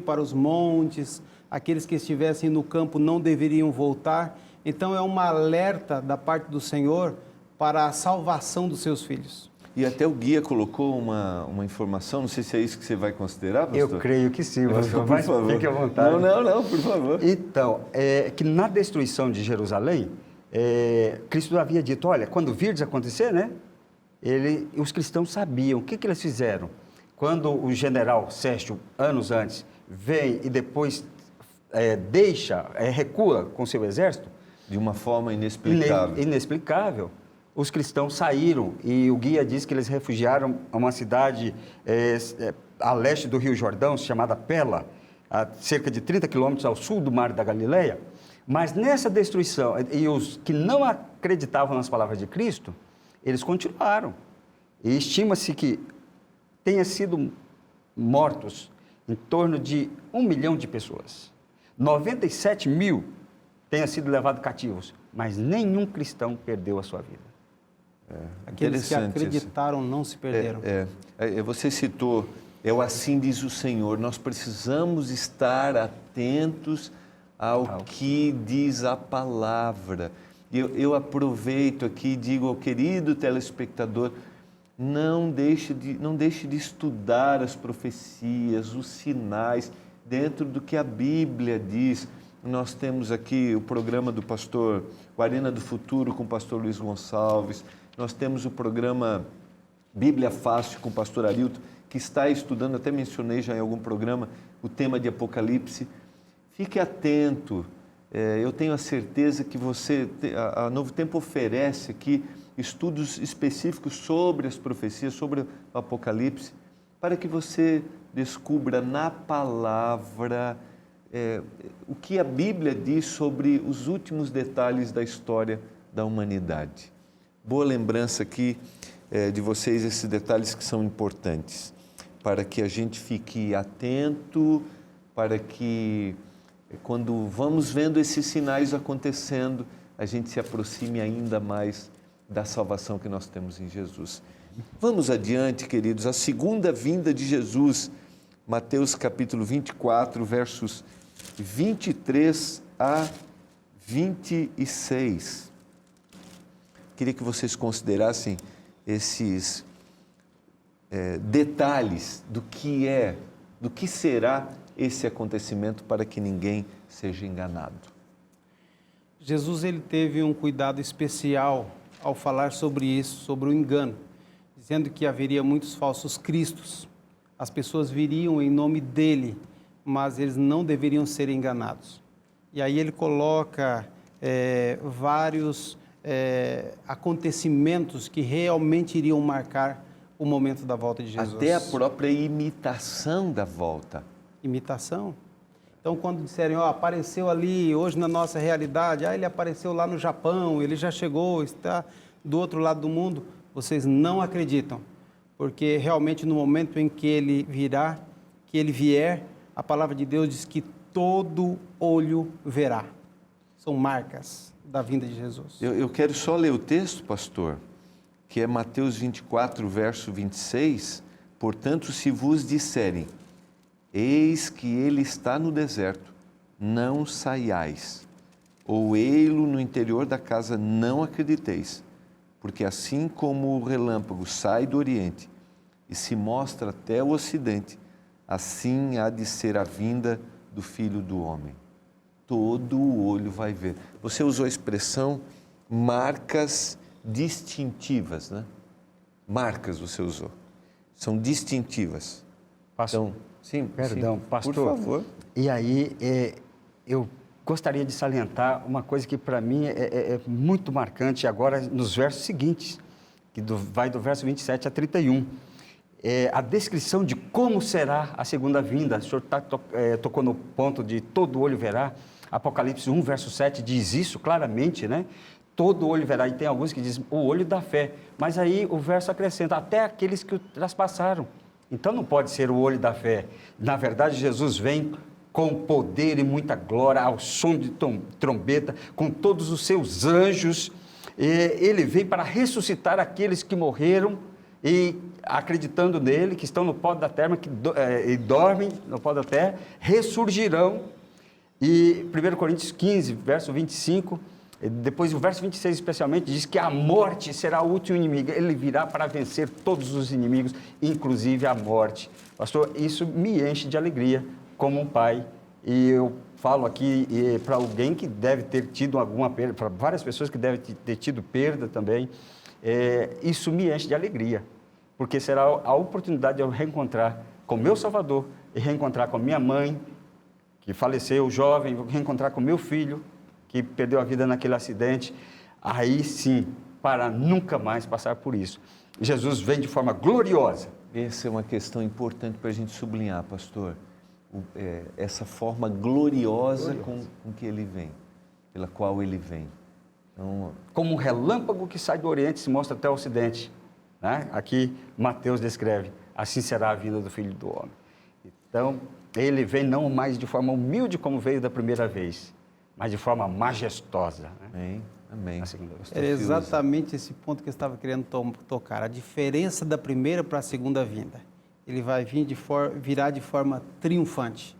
para os montes, aqueles que estivessem no campo não deveriam voltar. Então é um alerta da parte do Senhor para a salvação dos seus filhos. E até o guia colocou uma informação, não sei se é isso que você vai considerar, pastor? Eu creio que sim, pastor, mas fique à vontade. Não, por favor. Então, que na destruição de Jerusalém, Cristo havia dito, olha, quando virdes acontecer, né? Os cristãos sabiam. O que eles fizeram? Quando o general Sérgio, anos antes, vem e depois recua com seu exército, De uma forma inexplicável. Inexplicável. Os cristãos saíram e o guia diz que eles refugiaram a uma cidade a leste do Rio Jordão, chamada Pela, a cerca de 30 quilômetros ao sul do Mar da Galileia. Mas nessa destruição, e os que não acreditavam nas palavras de Cristo, eles continuaram. E estima-se que tenha sido mortos em torno de 1 milhão de pessoas. 97 mil tenha sido levados cativos, mas nenhum cristão perdeu a sua vida. Aqueles que acreditaram não se perderam. Você citou, o assim diz o Senhor, nós precisamos estar atentos ao que diz a palavra. Eu aproveito aqui e digo ao querido telespectador, não deixe de estudar as profecias, os sinais, dentro do que a Bíblia diz. Nós temos aqui o programa do pastor, o Arena do Futuro com o pastor Luiz Gonçalves, nós temos o programa Bíblia Fácil com o pastor Arilton, que está estudando, até mencionei já em algum programa, o tema de Apocalipse. Fique atento, eu tenho a certeza que a Novo Tempo oferece aqui estudos específicos sobre as profecias, sobre o Apocalipse, para que você descubra na palavra o que a Bíblia diz sobre os últimos detalhes da história da humanidade. Boa lembrança aqui de vocês, esses detalhes que são importantes, para que a gente fique atento, para que quando vamos vendo esses sinais acontecendo, a gente se aproxime ainda mais da salvação que nós temos em Jesus. Vamos adiante, queridos, a segunda vinda de Jesus, Mateus capítulo 24, versos 23 a 26. Queria que vocês considerassem esses detalhes do que será esse acontecimento, para que ninguém seja enganado. Jesus ele teve um cuidado especial ao falar sobre isso, sobre o engano, dizendo que haveria muitos falsos cristos. As pessoas viriam em nome dele, mas eles não deveriam ser enganados. E aí ele coloca vários acontecimentos que realmente iriam marcar o momento da volta de Jesus. Até a própria imitação da volta. Imitação. Então, quando disserem, apareceu ali hoje na nossa realidade, ele apareceu lá no Japão, ele já chegou, está do outro lado do mundo, vocês não acreditam, porque realmente no momento em que ele vier, a palavra de Deus diz que todo olho verá. São marcas da vinda de Jesus. Eu quero só ler o texto, pastor, que é Mateus 24, verso 26. Portanto, se vos disserem, eis que ele está no deserto, não saiais, ou ei-lo no interior da casa, não acrediteis, porque assim como o relâmpago sai do oriente e se mostra até o ocidente, assim há de ser a vinda do Filho do Homem. Todo o olho vai ver. Você usou a expressão marcas distintivas, né? Marcas você usou. São distintivas. Pastor, então, sim, perdão, sim, pastor. por favor. E aí, eu gostaria de salientar uma coisa que para mim é muito marcante agora nos versos seguintes, que vai do verso 27 a 31. A descrição de como será a segunda vinda. O senhor tocou no ponto de todo olho verá. Apocalipse 1, verso 7 diz isso claramente, né? Todo olho verá. E tem alguns que dizem o olho da fé. Mas aí o verso acrescenta, até aqueles que o traspassaram. Então não pode ser o olho da fé. Na verdade, Jesus vem com poder e muita glória, ao som de trombeta, com todos os seus anjos. Ele vem para ressuscitar aqueles que morreram e acreditando nele, que estão no pó da terra, e dormem no pó da terra, ressurgirão. E 1 Coríntios 15, verso 25, depois o verso 26 especialmente, diz que a morte será o último inimigo. Ele virá para vencer todos os inimigos, inclusive a morte. Pastor, isso me enche de alegria como um pai. E eu falo aqui para alguém que deve ter tido alguma perda, para várias pessoas que devem ter tido perda também, isso me enche de alegria, porque será a oportunidade de eu reencontrar com meu Salvador e reencontrar com minha mãe, que faleceu jovem, vou reencontrar com meu filho, que perdeu a vida naquele acidente. Aí sim, para nunca mais passar por isso. Jesus vem de forma gloriosa. Essa é uma questão importante para a gente sublinhar, pastor. Essa forma gloriosa com que ele vem, pela qual ele vem. Então, como um relâmpago que sai do Oriente e se mostra até o Ocidente. Né? Aqui Mateus descreve, assim será a vinda do Filho do Homem. Então, ele vem não mais de forma humilde como veio da primeira vez, mas de forma majestosa. Né? Amém. Amém. Na segunda vez. É exatamente esse ponto que eu estava querendo tocar. A diferença da primeira para a segunda vinda. Ele vai virá de forma triunfante.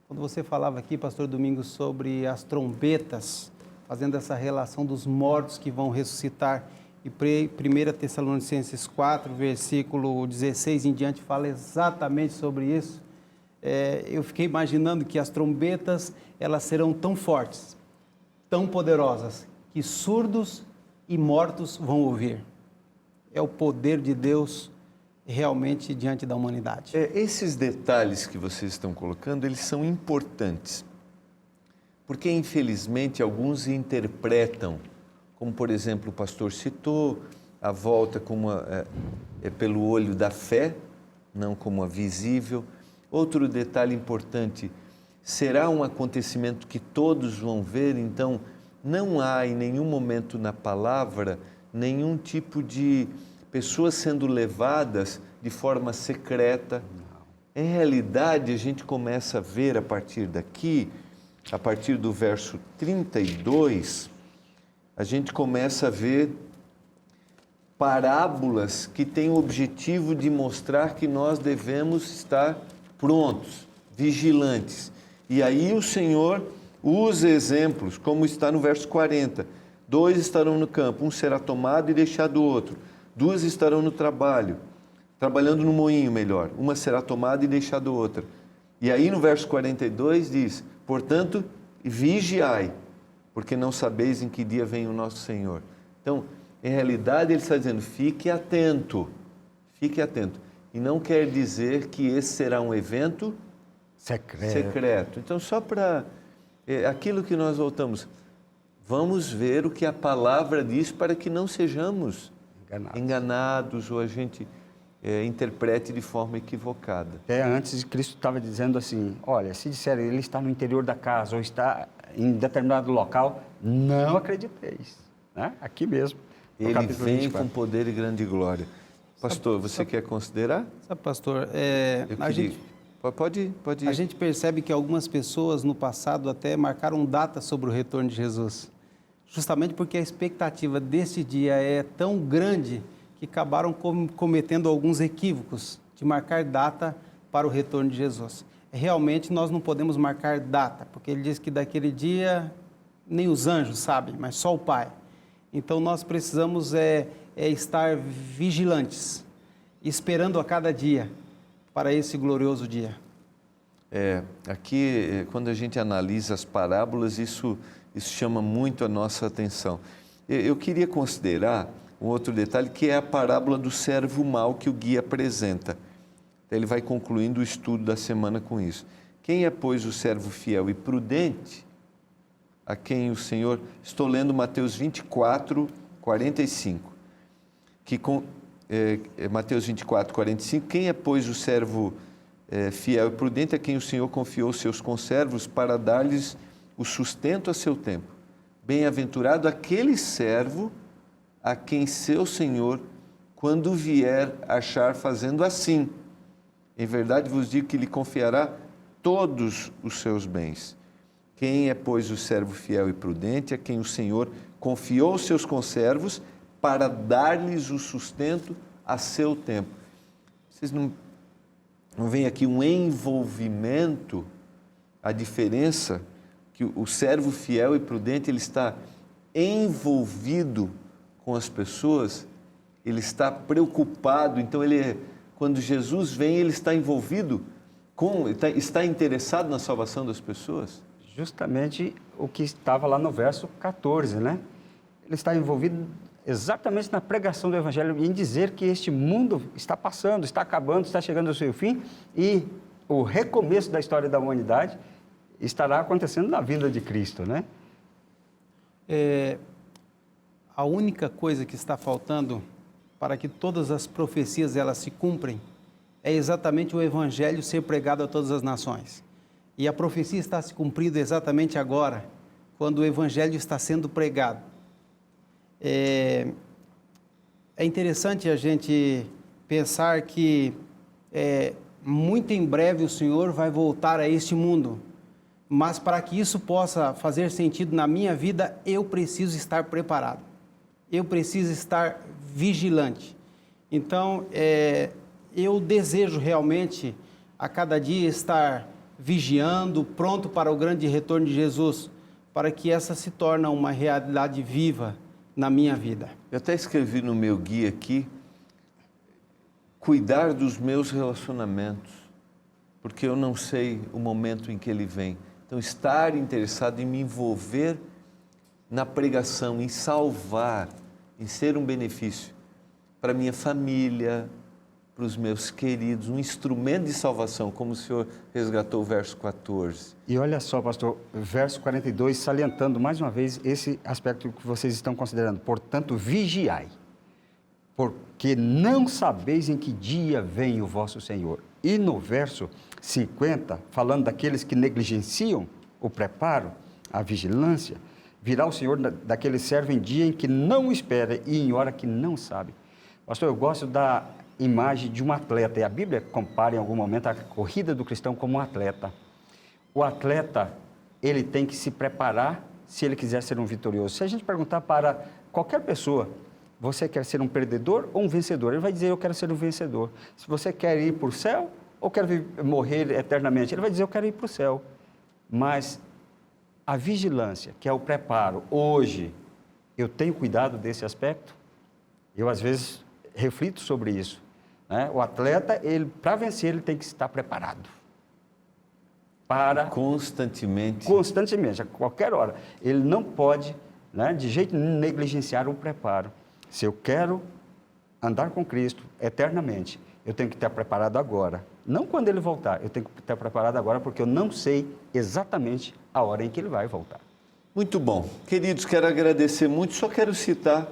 Quando você falava aqui, pastor Domingos, sobre as trombetas, fazendo essa relação dos mortos que vão ressuscitar, e 1 Tessalonicenses 4, versículo 16 em diante, fala exatamente sobre isso. Eu fiquei imaginando que as trombetas, elas serão tão fortes, tão poderosas, que surdos e mortos vão ouvir. É o poder de Deus realmente diante da humanidade. Esses detalhes que vocês estão colocando, eles são importantes, porque infelizmente alguns interpretam, como por exemplo o pastor citou, a volta como pelo olho da fé, não como a visível. Outro detalhe importante, será um acontecimento que todos vão ver, então não há em nenhum momento na palavra nenhum tipo de pessoas sendo levadas de forma secreta. Em realidade, a gente começa a ver a partir daqui, a partir do verso 32, a gente começa a ver parábolas que têm o objetivo de mostrar que nós devemos estar prontos, vigilantes. E aí o Senhor usa exemplos, como está no verso 40. 2 estarão no campo, um será tomado e deixado o outro. 2 estarão no trabalho, trabalhando no moinho melhor. Uma será tomada e deixada outra. E aí no verso 42 diz, portanto, vigiai, porque não sabeis em que dia vem o nosso Senhor. Então, em realidade, ele está dizendo, fique atento, fique atento. E não quer dizer que esse será um evento secreto. Então, só para aquilo que nós voltamos, vamos ver o que a palavra diz para que não sejamos enganados ou a gente interprete de forma equivocada. Antes Cristo estava dizendo assim, olha, se disserem ele está no interior da casa ou está em determinado local, não acrediteis. Né? Aqui mesmo. Ele vem 24. Com poder e grande glória. Pastor, você quer considerar? Sabe, pastor, Pode ir. A gente percebe que algumas pessoas no passado até marcaram data sobre o retorno de Jesus, justamente porque a expectativa desse dia é tão grande que acabaram cometendo alguns equívocos de marcar data para o retorno de Jesus. Realmente nós não podemos marcar data, porque ele diz que daquele dia nem os anjos sabem, mas só o Pai. Então nós precisamos estar vigilantes, esperando a cada dia para esse glorioso dia. Aqui, quando a gente analisa as parábolas, isso chama muito a nossa atenção. Eu queria considerar um outro detalhe, que é a parábola do servo mau que o guia apresenta. Ele vai concluindo o estudo da semana com isso. Quem é, pois, o servo fiel e prudente, a quem o Senhor... Estou lendo Mateus 24, 45. Mateus 24, 45. Quem é, pois, o servo fiel e prudente, a quem o Senhor confiou seus conservos para dar-lhes o sustento a seu tempo? Bem-aventurado aquele servo a quem seu Senhor, quando vier, achar fazendo assim. Em verdade vos digo que lhe confiará todos os seus bens. Quem é, pois, o servo fiel e prudente, a quem o Senhor confiou seus conservos para dar-lhes o sustento a seu tempo? Vocês não veem aqui um envolvimento, a diferença que o servo fiel e prudente, ele está envolvido com as pessoas, ele está preocupado, então quando Jesus vem, ele está envolvido está interessado na salvação das pessoas? Justamente o que estava lá no verso 14, né? Ele está envolvido exatamente na pregação do Evangelho, em dizer que este mundo está passando, está acabando, está chegando ao seu fim, e o recomeço da história da humanidade, estará acontecendo na vinda de Cristo, né? A única coisa que está faltando para que todas as profecias elas se cumprem é exatamente o evangelho ser pregado a todas as nações. E a profecia está se cumprindo exatamente agora, quando o evangelho está sendo pregado. É interessante a gente pensar que muito em breve o Senhor vai voltar a este mundo, mas para que isso possa fazer sentido na minha vida, eu preciso estar preparado, eu preciso estar vigilante. Então, eu desejo realmente a cada dia estar vigiando, pronto para o grande retorno de Jesus, para que essa se torne uma realidade viva na minha vida. Eu até escrevi no meu guia aqui, cuidar dos meus relacionamentos, porque eu não sei o momento em que ele vem. Então, estar interessado em me envolver na pregação, em salvar, em ser um benefício para minha família, para os meus queridos, um instrumento de salvação, como o Senhor resgatou o verso 14. E olha só, pastor, verso 42, salientando mais uma vez esse aspecto que vocês estão considerando. Portanto, vigiai, porque não sabeis em que dia vem o vosso Senhor. E no verso 50, falando daqueles que negligenciam o preparo, a vigilância, virá o Senhor daquele servo em dia em que não espera e em hora que não sabe. Pastor, eu gosto da imagem de um atleta, e a Bíblia compara em algum momento a corrida do cristão como um atleta. O atleta, ele tem que se preparar se ele quiser ser um vitorioso. Se a gente perguntar para qualquer pessoa, você quer ser um perdedor ou um vencedor? Ele vai dizer, eu quero ser um vencedor. Se você quer ir para o céu ou quer morrer eternamente? Ele vai dizer, eu quero ir para o céu. Mas a vigilância, que é o preparo, hoje, eu tenho cuidado desse aspecto? Eu, às vezes, reflito sobre isso, né? O atleta, para vencer, ele tem que estar preparado. Constantemente, a qualquer hora. Ele não pode, né, de jeito nenhum, negligenciar o preparo. Se eu quero andar com Cristo eternamente, eu tenho que estar preparado agora. Não quando ele voltar, eu tenho que estar preparado agora, porque eu não sei exatamente a hora em que ele vai voltar. Muito bom. Queridos, quero agradecer muito. Só quero citar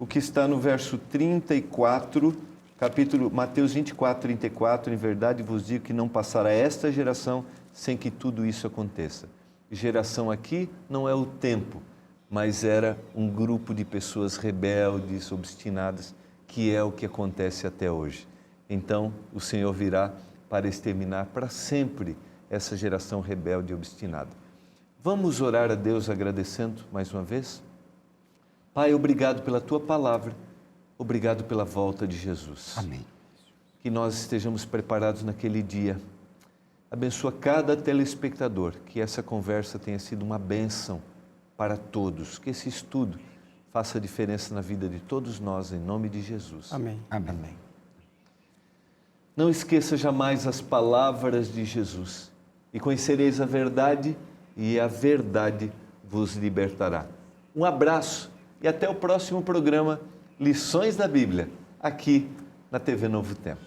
o que está no verso 34, capítulo Mateus 24, 34. Em verdade vos digo que não passará esta geração sem que tudo isso aconteça. Geração aqui não é o tempo, mas era um grupo de pessoas rebeldes, obstinadas, que é o que acontece até hoje. Então, o Senhor virá para exterminar para sempre essa geração rebelde e obstinada. Vamos orar a Deus agradecendo mais uma vez? Pai, obrigado pela Tua palavra, obrigado pela volta de Jesus. Amém. Que nós estejamos preparados naquele dia. Abençoa cada telespectador, que essa conversa tenha sido uma bênção para todos, que esse estudo faça diferença na vida de todos nós, em nome de Jesus. Amém. Amém. Não esqueça jamais as palavras de Jesus. E conhecereis a verdade, e a verdade vos libertará. Um abraço e até o próximo programa Lições da Bíblia, aqui na TV Novo Tempo.